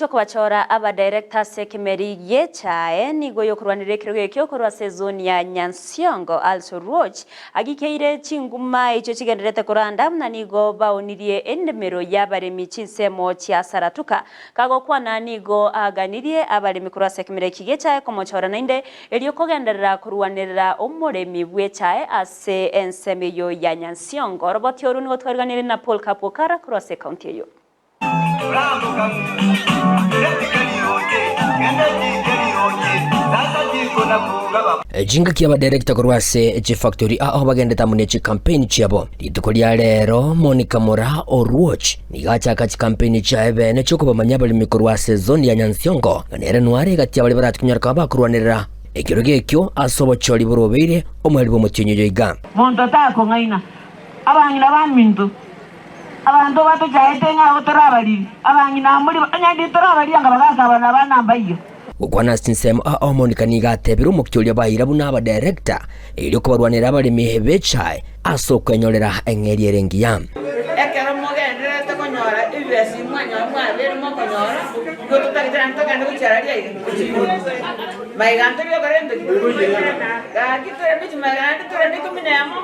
choko wachora aba director sekemeri yechae nigo yokurwanire kirwe kyo korwa season ya Nyansiongo also Roach agikeire chinguma icho chigenderete kuranda na nigo baonirie endemero y'abaremi chinsemo chia saratuka kago kwana nigo aganirie abaremi kurwa sekemeri kigechae komochora nainde elio kogenderera kurwanirira omuremi bwechae ase ensemeyo ya Nyansiongo roboti oru nigo twarganire na Paul Kapokara kurwa se county yo. Jinga kia ba director korwase G Factory aho bagendeta munechi campaign chiabo rituko lya lero Monica Mora Oruoch nigacha kati campaign chaebe ne choko bamanya bali mikorwase zone ya Nyansiongo nere nware gati abali baratunyarka bakurwanira ekiroge kyo asobo choli borobere omwali bomutinyo yiga monto tako ngaina abangina bamintu abantu bato jaetenga otorabali abangina muri anyandi torabali anga bagaka bana banamba iyo ukwana sinsemo Monica nigatebera umukyolia bayira bunaba director elio kubarwanira abali mihebechai asokwenyolera engeri erengiya ekero mogendera tekonyora ibesi mwanya mwabere mokonyora gotutakitanta kandi kuchararia maiganto yo karende gakitore bichi maiganto tore ndikuminemo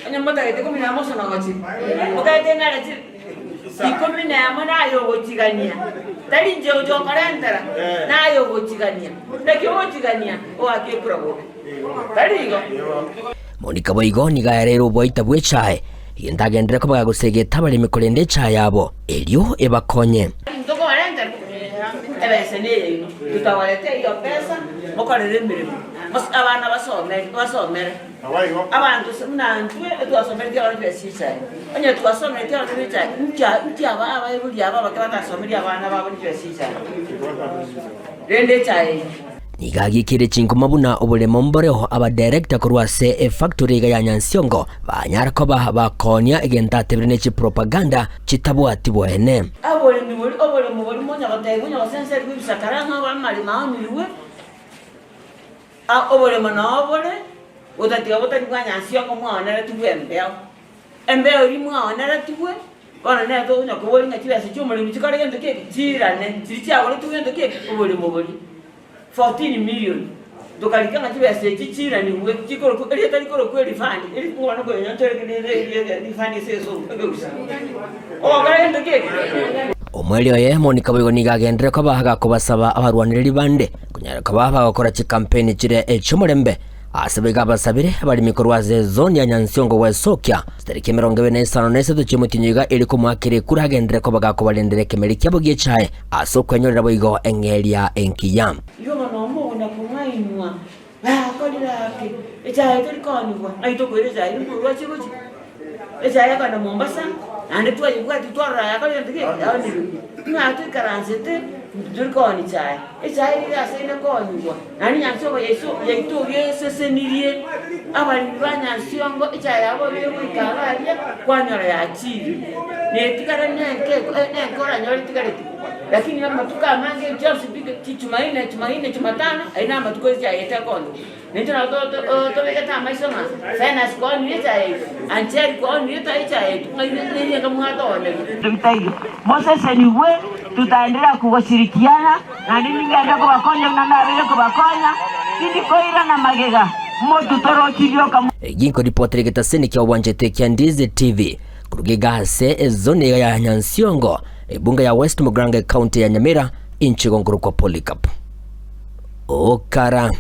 anyamota ndikuminemo sonogochi mukaite ngare chi ikuminemo nayo gochigania tari nje ujokarendera nayo gochigania ndekyo gochigania oakekura bo tarigo Monica boigo nigaerero boita bwechae yendagendera ko bagusegeta bali mikorende chayabo elio ebakonye ndoko barendera ebese ne tutawalete iyo pesa mokorere mirimo abana basomere abantu mnantwe twasomere dia bali pesa onye twasomere dia bali pesa ntiaba abayibuli aba bakatasomere abana babali pesa rende chaye nigagikire chingoma buna obulemo mboreho aba director korwase factory ga ya Nyansiongo banyara ko bakonya egentatebere ne propaganda chitabwati bwene abole mibuli obole mubuli monya batayigunya basense kubisakara nka bamali maamiwe obole manobole utatiga botani kwa Nyansiongo mwana tuwembeo embeo ri mwana tuwe bana ne to nya ko boli ngakibase cyumuli bikikare gende ke jirane kiricyabone tuwende ke obole mubuli 14 million dokalikanga kibese chichira ni we kikoro ko eri tari koro ko refund eri ngwana ko nyantere ke refund seso o garende ke omweli oye Monica boigo nigagendere ko bahaga ko basaba abarwaniriri bande kunyara ko bahaga gukora chi campaign kire ecumurembe asabega basabire bali mikorwaze zone ya Nyansiongo wa Sokya stariki 27 chimutinyiga iri ko mwakire kuragendere ko bagako balendere kemeri kyabo gicaye asokwenyorera boigo engelia enkiya yo no na kumainwa kolira ke echaye terikonwa aitokoreza iri kurwa chigochi echaye kana Mombasa ande twayibwa titwara yakolira ndike yaoni ngatu karansete durkoni chaye echaye yasene konwa nani Nyansiongo yeso yaitoge sesenirie abali Nyansiongo echaye abo byo ikararia kwanyora ya chiri netikara nenkora nyori tikareti lakini kama tukamange just big tumaine tumatano aina matuko ya yeta kondo nitona to vekata maisoma fena skoni yeta ancheri kondo yeta tumaine kama hatone tutaige Moses ni we tutaendelea kuwashirikiana na nini ngenda kwa bakonya na nabele kwa bakonya ili koira na magega moto toro chivyo kama ginko reporter getaseni kya wanjete kya Ndizi TV kurugega se zone ya Nyansiongo ebunga ya West Mugrange County ya Nyamira inchi gongoro kwa Polycarp Okara.